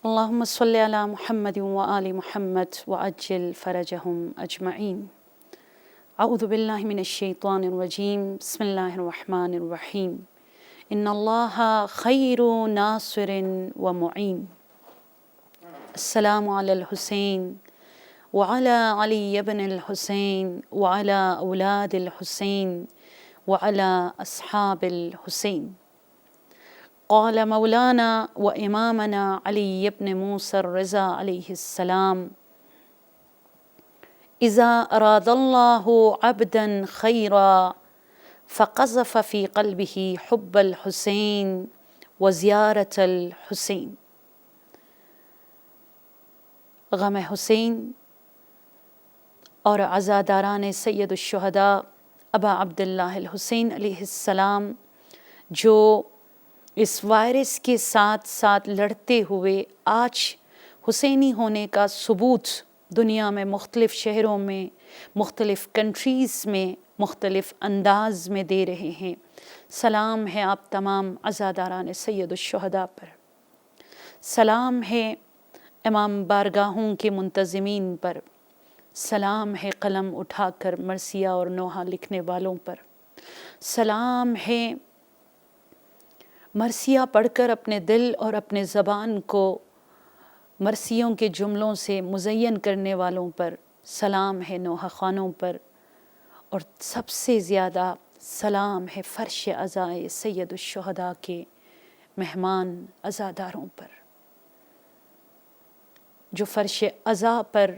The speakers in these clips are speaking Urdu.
اللهم صل على محمد وآل محمد وعجل فرجهم أجمعين. أعوذ بالله من الشيطان الرجيم. بسم الله الرحمن الرحيم. إن الله خير ناصر ومعين. السلام على الحسين وعلى علي بن الحسين وعلى أولاد الحسين وعلى أصحاب الحسين. قال مولانا وإمامنا علي بن موسى الرضا عليه السلام: إذا أراد الله عبدا خيرا فقذف في قلبه حب الحسين وزيارة الحسين. غم حسین اور عزاداران سید الشہداء ابا عبداللہ الحسین علیہ السلام جو اس وائرس کے ساتھ ساتھ لڑتے ہوئے آج حسینی ہونے کا ثبوت دنیا میں مختلف شہروں میں، مختلف کنٹریز میں، مختلف انداز میں دے رہے ہیں، سلام ہے آپ تمام عزاداران سید الشہداء پر، سلام ہے امام بارگاہوں کے منتظمین پر، سلام ہے قلم اٹھا کر مرثیہ اور نوحہ لکھنے والوں پر، سلام ہے مرثیہ پڑھ کر اپنے دل اور اپنے زبان کو مرثیوں کے جملوں سے مزین کرنے والوں پر، سلام ہے نوحہ خوانوں پر، اور سب سے زیادہ سلام ہے فرش عزائے سید الشہداء کے مہمان عزاداروں پر، جو فرش عزا پر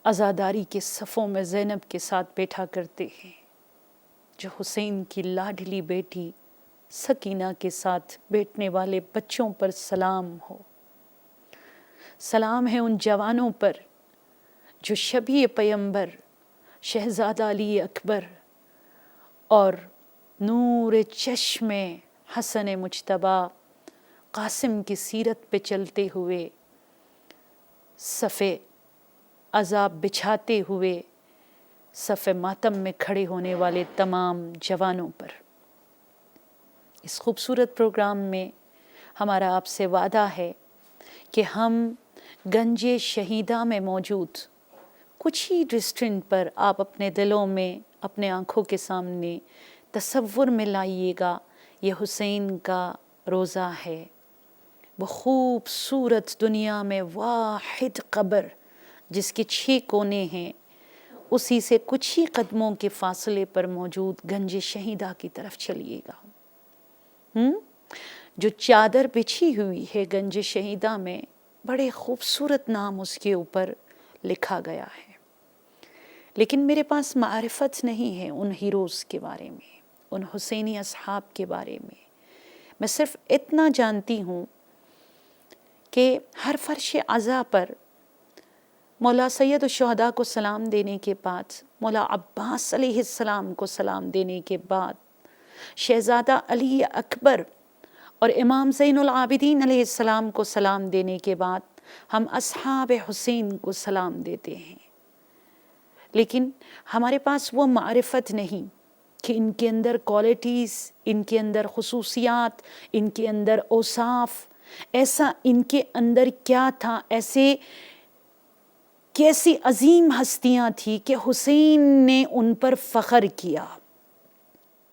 عزاداری کے صفوں میں زینب کے ساتھ بیٹھا کرتے ہیں، جو حسین کی لاڈلی بیٹی سکینہ کے ساتھ بیٹھنے والے بچوں پر سلام ہو، سلام ہے ان جوانوں پر جو شبیہ پیمبر شہزادہ علی اکبر اور نور چشم حسن مجتبیٰ قاسم کی سیرت پہ چلتے ہوئے صف عذاب بچھاتے ہوئے صف ماتم میں کھڑے ہونے والے تمام جوانوں پر۔ اس خوبصورت پروگرام میں ہمارا آپ سے وعدہ ہے کہ ہم گنج شہیدہ میں موجود کچھ ہی ریسٹورنٹ پر آپ اپنے دلوں میں، اپنے آنکھوں کے سامنے تصور میں لائیے گا، یہ حسین کا روضہ ہے، وہ خوبصورت دنیا میں واحد قبر جس کے 6 کونے ہیں، اسی سے کچھ ہی قدموں کے فاصلے پر موجود گنج شہیدہ کی طرف چلیے گا۔ جو چادر بچھی ہوئی ہے گنج شہیدہ میں، بڑے خوبصورت نام اس کے اوپر لکھا گیا ہے، لیکن میرے پاس معرفت نہیں ہے ان ہیروز کے بارے میں، ان حسینی اصحاب کے بارے میں۔ میں صرف اتنا جانتی ہوں کہ ہر فرش عزا پر مولا سید الشہداء کو سلام دینے کے بعد، مولا عباس علیہ السلام کو سلام دینے کے بعد، شہزادہ علی اکبر اور امام زین العابدین علیہ السلام کو سلام دینے کے بعد ہم اصحاب حسین کو سلام دیتے ہیں، لیکن ہمارے پاس وہ معرفت نہیں کہ ان کے اندر کوالٹیز، ان کے اندر خصوصیات، ان کے اندر اوصاف، ایسا ان کے اندر کیا تھا، ایسے کیسی عظیم ہستیاں تھیں کہ حسین نے ان پر فخر کیا،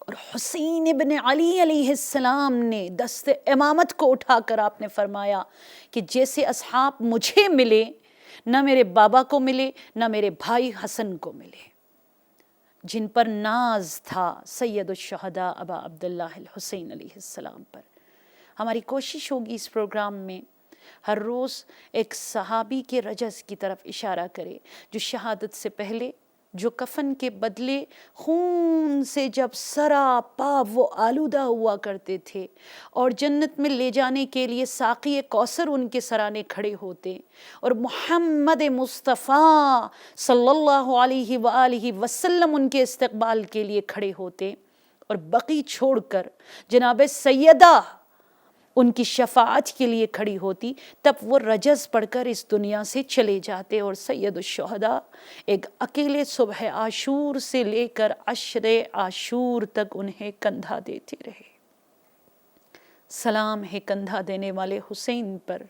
اور حسین ابن علی علیہ السلام نے دست امامت کو اٹھا کر آپ نے فرمایا کہ جیسے اصحاب مجھے ملے، نہ میرے بابا کو ملے، نہ میرے بھائی حسن کو ملے، جن پر ناز تھا سید الشہداء ابا عبداللہ الحسین علیہ السلام پر۔ ہماری کوشش ہوگی اس پروگرام میں ہر روز ایک صحابی کے رجز کی طرف اشارہ کرے، جو شہادت سے پہلے، جو کفن کے بدلے خون سے جب سراپا وہ آلودہ ہوا کرتے تھے، اور جنت میں لے جانے کے لیے ساقی کوثر ان کے سرانے کھڑے ہوتے، اور محمد مصطفیٰ صلی اللہ علیہ وآلہ وسلم ان کے استقبال کے لیے کھڑے ہوتے، اور بقی چھوڑ کر جناب سیدہ ان کی شفاعت کے لیے کھڑی ہوتی، تب وہ رجز پڑھ کر اس دنیا سے چلے جاتے، اور سید الشہداء ایک اکیلے صبح عاشور سے لے کر عشر عاشور تک انہیں کندھا دیتے رہے۔ سلام ہے کندھا دینے والے حسین پر،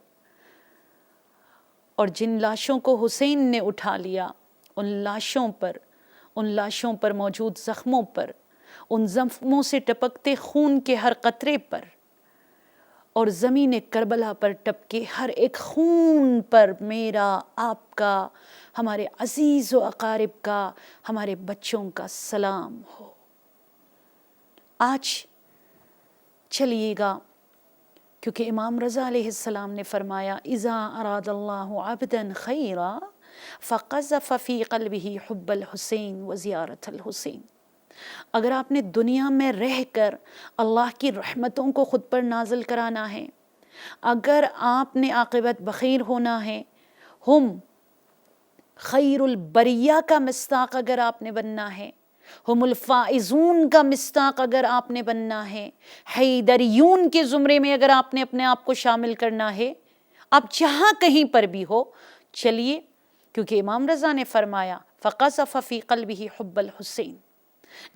اور جن لاشوں کو حسین نے اٹھا لیا ان لاشوں پر موجود زخموں پر، ان زخموں سے ٹپکتے خون کے ہر قطرے پر، اور زمین کربلا پر ٹپکے ہر ایک خون پر میرا، آپ کا، ہمارے عزیز و اقارب کا، ہمارے بچوں کا سلام ہو۔ آج چلیے گا، کیونکہ امام رضا علیہ السلام نے فرمایا اذا اراد اللہ عبدا خیرا فقذف فی قلبہ حب الحسین وزیارت الحسین۔ اگر آپ نے دنیا میں رہ کر اللہ کی رحمتوں کو خود پر نازل کرانا ہے، اگر آپ نے عاقبت بخیر ہونا ہے، ہم خیر البریہ کا مصداق اگر آپ نے بننا ہے، ہم الفائزون کا مصداق اگر آپ نے بننا ہے، حیدریون کے زمرے میں اگر آپ نے اپنے آپ کو شامل کرنا ہے، آپ جہاں کہیں پر بھی ہو، چلیے، کیونکہ امام رضا نے فرمایا فَقَذَفَ فِي قَلْبِهِ حُبَّ الْحُسَین۔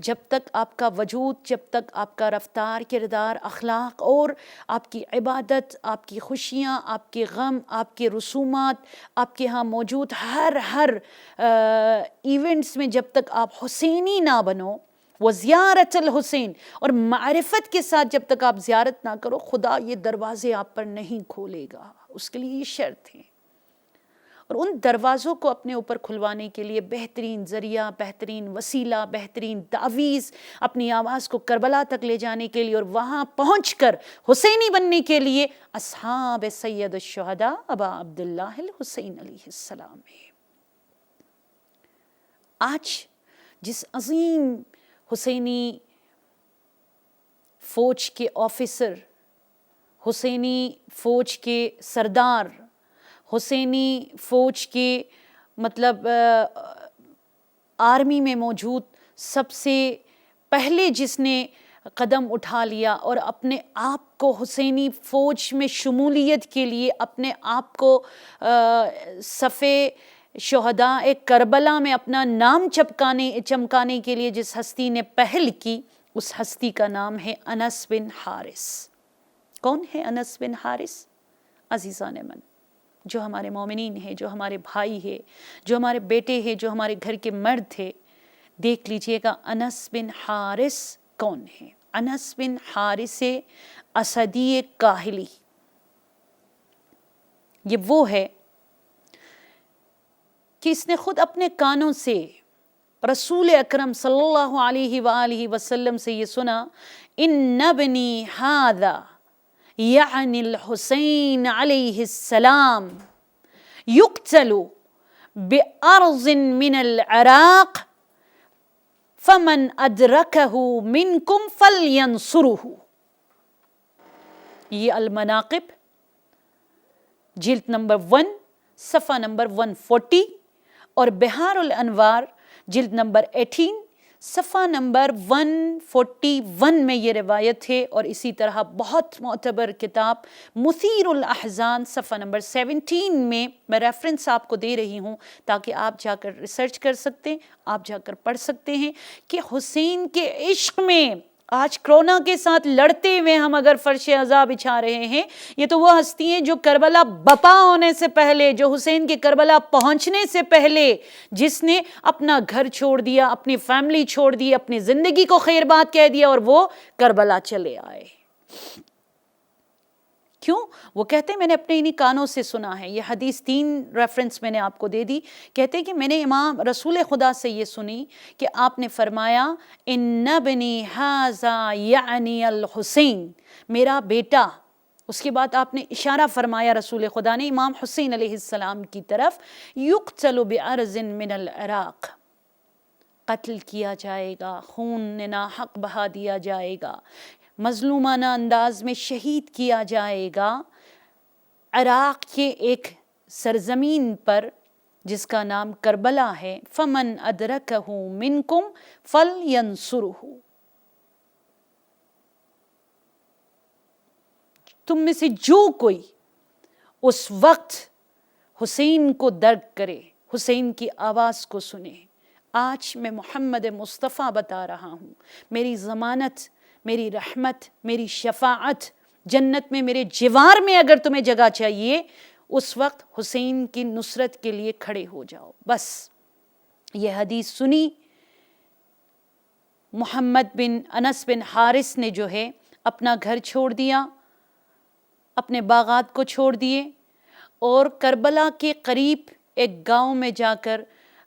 جب تک آپ کا وجود، جب تک آپ کا رفتار، کردار، اخلاق اور آپ کی عبادت، آپ کی خوشیاں، آپ کے غم، آپ کے رسومات، آپ کے ہاں موجود ہر ایونٹس میں جب تک آپ حسینی نہ بنو، وزیارت الحسین، اور معرفت کے ساتھ جب تک آپ زیارت نہ کرو، خدا یہ دروازے آپ پر نہیں کھولے گا، اس کے لیے یہ شرط ہے۔ اور ان دروازوں کو اپنے اوپر کھلوانے کے لیے بہترین ذریعہ، بہترین وسیلہ، بہترین تعویذ، اپنی آواز کو کربلا تک لے جانے کے لیے اور وہاں پہنچ کر حسینی بننے کے لیے اصحاب سید الشہداء ابا عبداللہ الحسین علیہ السلام ہے۔ آج جس عظیم حسینی فوج کے آفیسر، حسینی فوج کے سردار، حسینی فوج کے مطلب آرمی میں موجود سب سے پہلے جس نے قدم اٹھا لیا اور اپنے آپ کو حسینی فوج میں شمولیت کے لیے اپنے آپ کو صفِ شہداء کربلا میں اپنا نام چمکانے کے لیے جس ہستی نے پہل کی، اس ہستی کا نام ہے انس بن حارث۔ کون ہے انس بن حارث؟ عزیزان من، جو ہمارے مومنین ہیں، جو ہمارے بھائی ہیں، جو ہمارے بیٹے ہیں، جو ہمارے گھر کے مرد ہیں، دیکھ لیجئے گا انس بن حارث کون ہے۔ انس بن حارث اسدی کاہلی، یہ وہ ہے کہ اس نے خود اپنے کانوں سے رسول اکرم صلی اللہ علیہ وآلہ وسلم سے یہ سنا، ان ابنی ھذا یعنی الحسین علیہ السلام یقتل بأرض من العراق فمن ادرکہ منکم فلینصرہ۔ یہ المناقب جلد نمبر 1 صفحہ نمبر 140 اور بہار الانوار جلد نمبر 18 صفحہ نمبر 141 میں یہ روایت ہے، اور اسی طرح بہت معتبر کتاب مثیر الاحزان صفحہ نمبر 17 میں ریفرنس آپ کو دے رہی ہوں تاکہ آپ جا کر ریسرچ کر سکتے ہیں، آپ جا کر پڑھ سکتے ہیں کہ حسین کے عشق میں آج کرونا کے ساتھ لڑتے ہوئے ہم اگر فرش عزا بچھا رہے ہیں، یہ تو وہ ہستی ہیں جو کربلا بپا ہونے سے پہلے، جو حسین کے کربلا پہنچنے سے پہلے، جس نے اپنا گھر چھوڑ دیا، اپنی فیملی چھوڑ دی، اپنی زندگی کو خیر بات کہہ دیا اور وہ کربلا چلے آئے۔ کیوں؟ وہ کہتے ہیں میں نے اپنے انہی کانوں سے سنا ہے، یہ حدیث 3 ریفرنس میں نے آپ کو دے دی، کہتے ہیں کہ میں نے امام رسول خدا سے یہ سنی کہ آپ نے فرمایا ان ابنی ھذا یعنی الحسین، میرا بیٹا، اس کے بعد آپ نے اشارہ فرمایا رسول خدا نے امام حسین علیہ السلام کی طرف، یقتل بأرض من العراق، قتل کیا جائے گا، خون ناحق بہا دیا جائے گا، مظلومانہ انداز میں شہید کیا جائے گا، عراق کے ایک سرزمین پر جس کا نام کربلا ہے، فمن ادرکہ منکم فلینصرہ، تم میں سے جو کوئی اس وقت حسین کو درک کرے، حسین کی آواز کو سنے۔ آج میں محمد مصطفیٰ بتا رہا ہوں، میری ضمانت، میری رحمت، میری شفاعت جنت میں میرے جوار میں اگر تمہیں جگہ چاہیے اس وقت حسین کی نصرت کے لیے کھڑے ہو جاؤ. بس یہ حدیث سنی محمد بن انس بن حارث نے جو ہے اپنا گھر چھوڑ دیا, اپنے باغات کو چھوڑ دیے اور کربلا کے قریب ایک گاؤں میں جا کر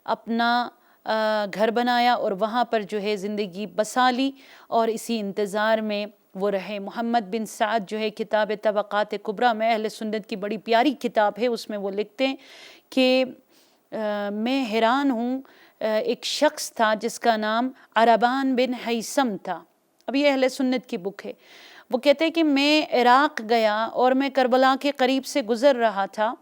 اپنا گھر بنایا اور وہاں پر جو ہے زندگی بسا لی اور اسی انتظار میں وہ رہے. محمد بن سعد جو ہے کتاب طبقات کبریٰ میں, اہل سنت کی بڑی پیاری کتاب ہے, اس میں وہ لکھتے ہیں کہ میں حیران ہوں, ایک شخص تھا جس کا نام عربان بن حیثم تھا, اب یہ اہل سنت کی بک ہے. وہ کہتے ہیں کہ میں عراق گیا اور میں کربلا کے قریب سے گزر رہا تھا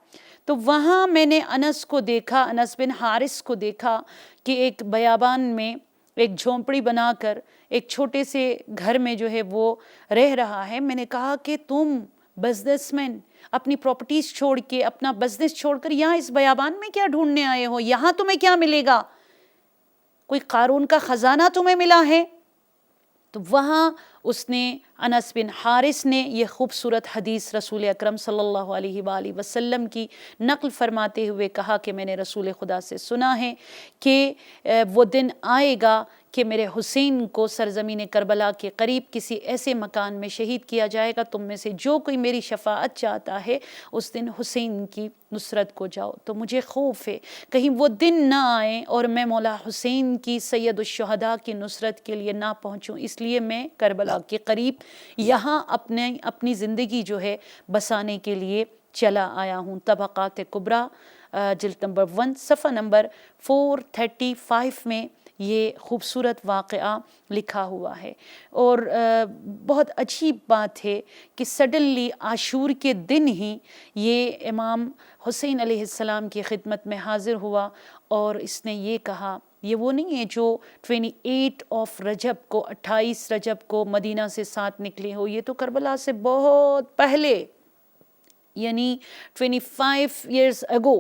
تو وہاں میں نے انس کو دیکھا, انس بن حارث کو دیکھا کہ ایک بیابان میں ایک جھونپڑی بنا کر ایک چھوٹے سے گھر میں جو ہے وہ رہ رہا ہے. میں نے کہا کہ تم بزنس مین اپنی پراپرٹیز چھوڑ کے, اپنا بزنس چھوڑ کر یہاں اس بیابان میں کیا ڈھونڈنے آئے ہو؟ یہاں تمہیں کیا ملے گا؟ کوئی قارون کا خزانہ تمہیں ملا ہے؟ تو وہاں اس نے انس بن حارث نے یہ خوبصورت حدیث رسول اکرم صلی اللہ علیہ وآلہ وسلم کی نقل فرماتے ہوئے کہا کہ میں نے رسول خدا سے سنا ہے کہ وہ دن آئے گا کہ میرے حسین کو سرزمین کربلا کے قریب کسی ایسے مکان میں شہید کیا جائے گا, تم میں سے جو کوئی میری شفاعت چاہتا ہے اس دن حسین کی نصرت کو جاؤ. تو مجھے خوف ہے کہیں وہ دن نہ آئے اور میں مولا حسین کی سید الشہداء کی نصرت کے لیے نہ پہنچوں, اس لیے میں کربلا کے قریب یہاں اپنی زندگی جو ہے بسانے کے لیے چلا آیا ہوں. طبقات کبریٰ جلد نمبر 1 صفحہ نمبر 435 میں یہ خوبصورت واقعہ لکھا ہوا ہے. اور بہت عجیب بات ہے کہ سڈنلی عاشور کے دن ہی یہ امام حسین علیہ السلام کی خدمت میں حاضر ہوا اور اس نے یہ کہا, یہ وہ نہیں ہے جو 28 آف رجب کو 28 رجب کو مدینہ سے ساتھ نکلے ہو, یہ تو کربلا سے بہت پہلے یعنی 25 ایئرز اگو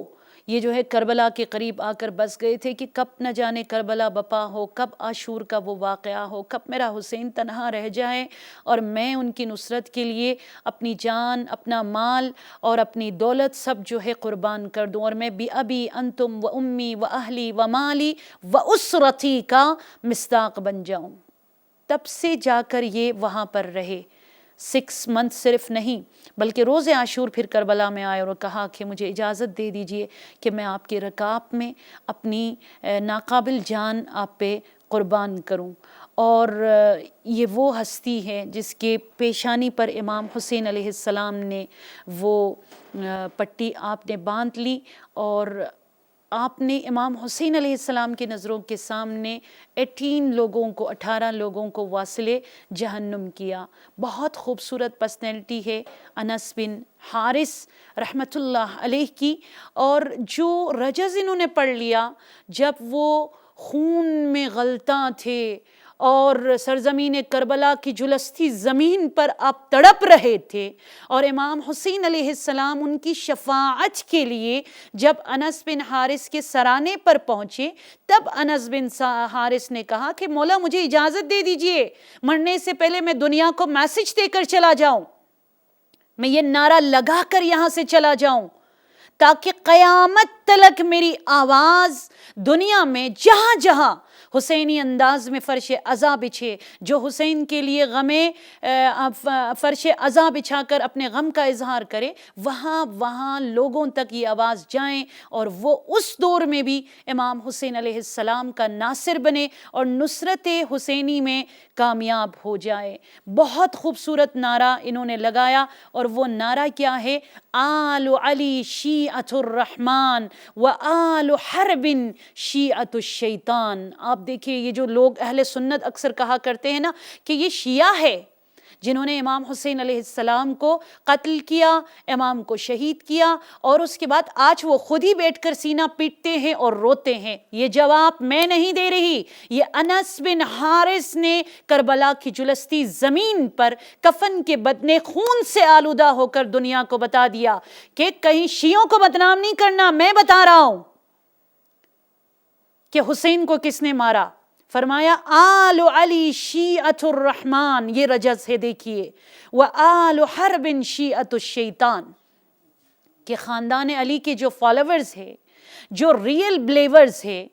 یہ جو ہے کربلا کے قریب آ کر بس گئے تھے کہ کب نہ جانے کربلا بپا ہو, کب عاشور کا وہ واقعہ ہو, کب میرا حسین تنہا رہ جائے اور میں ان کی نصرت کے لیے اپنی جان, اپنا مال اور اپنی دولت سب جو ہے قربان کر دوں اور میں بھی ابی انتم و امی و اہلی و مالی و اسرتی کا مصداق بن جاؤں. تب سے جا کر یہ وہاں پر رہے 6 months صرف نہیں بلکہ روز عاشور پھر کربلا میں آئے اور کہا کہ مجھے اجازت دے دیجئے کہ میں آپ کے رکاب میں اپنی ناقابل جان آپ پہ قربان کروں. اور یہ وہ ہستی ہے جس کے پیشانی پر امام حسین علیہ السلام نے وہ پٹی آپ نے باندھ لی اور آپ نے امام حسین علیہ السلام کی نظروں کے سامنے 18 لوگوں کو واصل جہنم کیا. بہت خوبصورت پرسنالٹی ہے انس بن حارث رحمۃ اللہ علیہ کی, اور جو رجز انہوں نے پڑھ لیا جب وہ خون میں غلطاں تھے اور سرزمین کربلا کی جلستی زمین پر آپ تڑپ رہے تھے اور امام حسین علیہ السلام ان کی شفاعت کے لیے جب انس بن حارث کے سرانے پر پہنچے تب انس بن حارث نے کہا کہ مولا مجھے اجازت دے دیجئے, مرنے سے پہلے میں دنیا کو میسج دے کر چلا جاؤں, میں یہ نعرہ لگا کر یہاں سے چلا جاؤں تاکہ قیامت تلک میری آواز دنیا میں جہاں جہاں حسینی انداز میں فرش عزا بچھے, جو حسین کے لیے فرش عزا بچھا کر اپنے غم کا اظہار کرے, وہاں لوگوں تک یہ آواز جائیں اور وہ اس دور میں بھی امام حسین علیہ السلام کا ناصر بنے اور نصرت حسینی میں کامیاب ہو جائے. بہت خوبصورت نعرہ انہوں نے لگایا اور وہ نعرہ کیا ہے؟ آل علی شیعۃ الرحمن و آل حرب شیعۃ الشیطان. آپ دیکھیے یہ جو لوگ اہل سنت اکثر کہا کرتے ہیں نا کہ یہ شیعہ ہے جنہوں نے امام حسین علیہ السلام کو قتل کیا, امام کو شہید کیا اور اس کے بعد آج وہ خود ہی بیٹھ کر سینہ پیٹتے ہیں اور روتے ہیں. یہ جواب میں نہیں دے رہی, یہ انس بن حارث نے کربلا کی جلستی زمین پر کفن کے بدنے خون سے آلودہ ہو کر دنیا کو بتا دیا کہ کہیں شیعوں کو بدنام نہیں کرنا, میں بتا رہا ہوں کہ حسین کو کس نے مارا. فرمایا آل علی شیعۃ الرحمن، یہ رجز ہے دیکھیے، وآل حرب شیعۃ الشیطان، کہ خاندان علی کے جو فالوورز ہیں، جو ریئل بلیورز ہیں،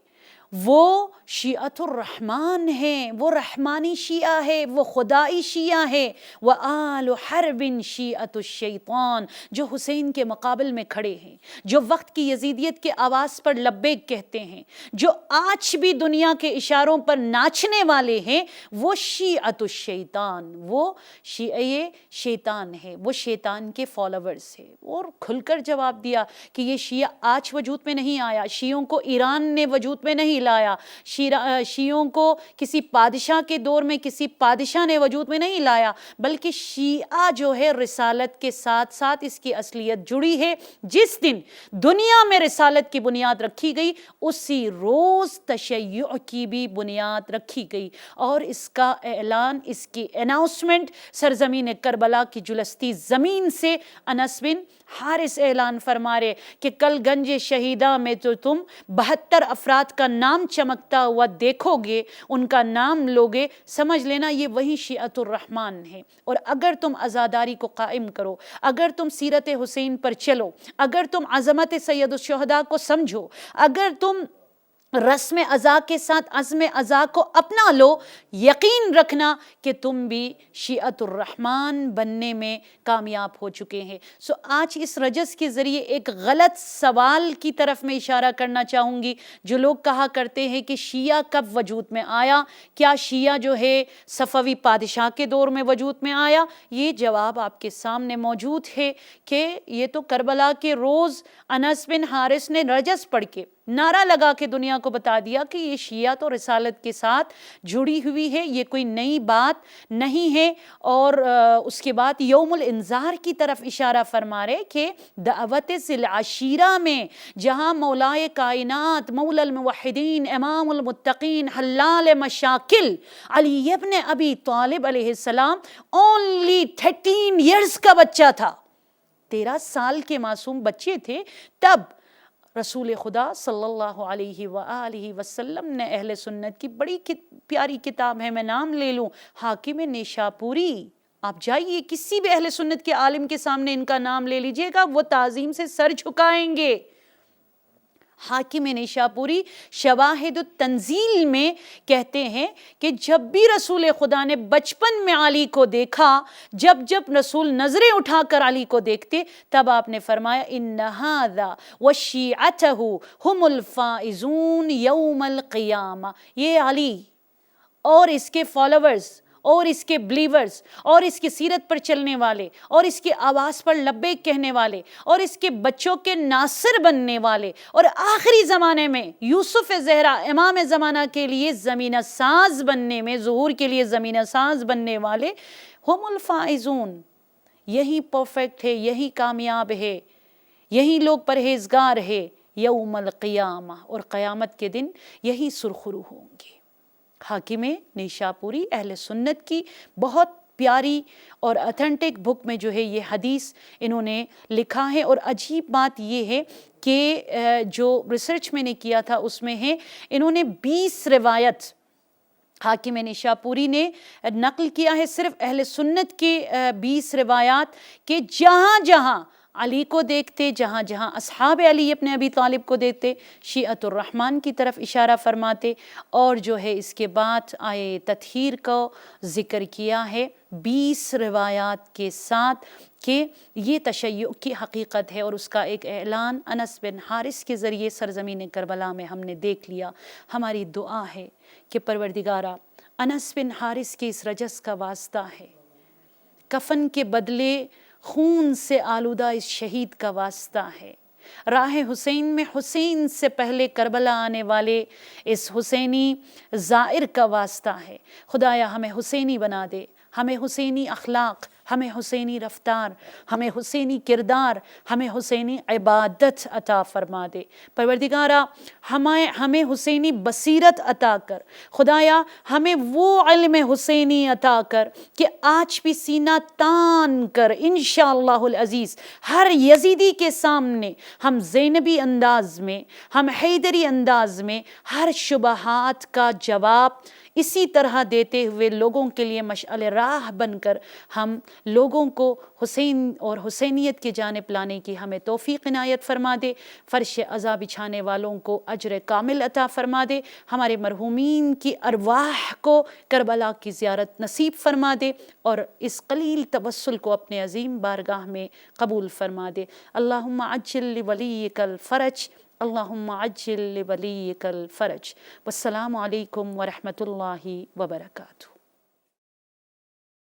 وہ شیعۃ الرحمن ہیں، وہ رحمانی شیعہ ہے، وہ خدائی شیعہ ہے، وآل حرب شیعۃ الشیطان، جو حسین کے مقابل میں کھڑے ہیں، جو وقت کی یزیدیت کے آواز پر لبیک کہتے ہیں، جو آج بھی دنیا کے اشاروں پر ناچنے والے ہیں، وہ شیعۃ الشیطان، وہ شیعہ شیطان ہے، وہ شیطان کے فالوورز ہیں۔ اور کھل کر جواب دیا کہ یہ شیعہ آج وجود میں نہیں آیا، شیعوں کو ایران نے وجود میں نہیں لایا، شیعوں کو کسی بادشاہ کے دور میں کسی بادشاہ نے وجود میں نہیں لایا، بلکہ شیعہ جو ہے رسالت کے ساتھ ساتھ اس کی اصلیت جڑی ہے۔ جس دن دنیا میں رسالت کی بنیاد رکھی گئی، اسی روز تشیع کی بھی بنیاد رکھی گئی، اور اس کا اعلان، اس کی اناؤنسمنٹ سرزمین کربلا کی جلستی زمین سے انس بن حارث اعلان فرما رہے کہ کل گنج شہیدہ میں تو تم 72 افراد کا نام چمکتا ہوا دیکھو گے، ان کا نام لوگے، سمجھ لینا یہ وہی شیعۃ الرحمن ہے۔ اور اگر تم عزاداری کو قائم کرو، اگر تم سیرت حسین پر چلو، اگر تم عظمت سید الشہداء کو سمجھو، اگر تم رسم عزا کے ساتھ عزم عزا کو اپنا لو، یقین رکھنا کہ تم بھی شیعۃ الرحمن بننے میں کامیاب ہو چکے ہیں۔ سو آج اس رجز کے ذریعے ایک غلط سوال کی طرف میں اشارہ کرنا چاہوں گی۔ جو لوگ کہا کرتے ہیں کہ شیعہ کب وجود میں آیا، کیا شیعہ جو ہے صفوی بادشاہ کے دور میں وجود میں آیا؟ یہ جواب آپ کے سامنے موجود ہے کہ یہ تو کربلا کے روز انس بن حارث نے رجز پڑھ کے نعرہ لگا کے دنیا کو بتا دیا کہ یہ شیعہ تو رسالت کے ساتھ جڑی ہوئی ہے، یہ کوئی نئی بات نہیں ہے۔ اور اس کے بعد یوم الانذار کی طرف اشارہ فرما رہے کہ دعوت ذی العشیرہ میں، جہاں مولائے کائنات، مولا الموحدین، امام المتقین، حلال مشاکل علی ابن ابی طالب علیہ السلام only 13 years کا بچہ تھا، 13 سال کے معصوم بچے تھے، تب رسول خدا صلی اللہ علیہ وآلہ وسلم نے اہل سنت کی بڑی پیاری کتاب ہے، میں نام لے لوں، حاکم نیشاپوری، آپ جائیے کسی بھی اہل سنت کے عالم کے سامنے ان کا نام لے لیجئے گا، وہ تعظیم سے سر جھکائیں گے۔ حاکم نیشاپوری شواہد التنزیل میں کہتے ہیں کہ جب بھی رسول خدا نے بچپن میں علی کو دیکھا، جب جب رسول نظریں اٹھا کر علی کو دیکھتے، تب آپ نے فرمایا ان ھذا وشیعتہ ھم الفائزون یوم القیامہ، یہ علی اور اس کے فالوورز اور اس کے بلیورز اور اس کی سیرت پر چلنے والے اور اس کی آواز پر لبیک کہنے والے اور اس کے بچوں کے ناصر بننے والے اور آخری زمانے میں یوسف زہرا امام زمانہ کے لیے زمینہ ساز بننے میں، ظہور کے لیے زمینہ ساز بننے والے، ہم الفائزون، یہی پرفیکٹ ہے، یہی کامیاب ہے، یہی لوگ پرہیزگار ہے یوم القیامہ، اور قیامت کے دن یہی سرخرو ہوں گے۔ حاکم نیشاپوری اہل سنت کی بہت پیاری اور اتھینٹک بک میں جو ہے یہ حدیث انہوں نے لکھا ہے، اور عجیب بات یہ ہے کہ جو ریسرچ میں نے کیا تھا اس میں ہے انہوں نے 20 روایت حاکم نیشاپوری نے نقل کیا ہے، صرف اہل سنت کے 20 روایات، کہ جہاں جہاں علی کو دیکھتے، جہاں جہاں اصحاب علی ابن ابی طالب کو دیکھتے، شیعۃ الرحمن کی طرف اشارہ فرماتے، اور جو ہے اس کے بعد آیے تطہیر کو ذکر کیا ہے 20 روایات کے ساتھ کہ یہ تشیع کی حقیقت ہے، اور اس کا ایک اعلان انس بن حارث کے ذریعے سرزمین کربلا میں ہم نے دیکھ لیا۔ ہماری دعا ہے کہ پروردگارہ انس بن حارث کے اس رجز کا واسطہ ہے، کفن کے بدلے خون سے آلودہ اس شہید کا واسطہ ہے، راہ حسین میں حسین سے پہلے کربلا آنے والے اس حسینی زائر کا واسطہ ہے۔ خدایا ہمیں حسینی بنا دے، ہمیں حسینی اخلاق، ہمیں حسینی رفتار، ہمیں حسینی کردار، ہمیں حسینی عبادت عطا فرما دے۔ پروردگارا ہمیں حسینی بصیرت عطا کر، خدایا ہمیں وہ علم حسینی عطا کر کہ آج بھی سینہ تان کر انشاءاللہ العزیز ہر یزیدی کے سامنے ہم زینبی انداز میں، ہم حیدری انداز میں ہر شبہات کا جواب اسی طرح دیتے ہوئے لوگوں کے لیے مشعل راہ بن کر ہم لوگوں کو حسین اور حسینیت کی جانب لانے کی ہمیں توفیق عنایت فرما دے۔ فرش عزا بچھانے والوں کو اجر کامل عطا فرما دے، ہمارے مرحومین کی ارواح کو کربلا کی زیارت نصیب فرما دے اور اس قلیل توسل کو اپنے عظیم بارگاہ میں قبول فرما دے۔ اللہم عجل لولیک الفرج، اللہم عجل لولیک الفرج۔ والسلام علیکم ورحمۃ اللہ وبرکاتہ۔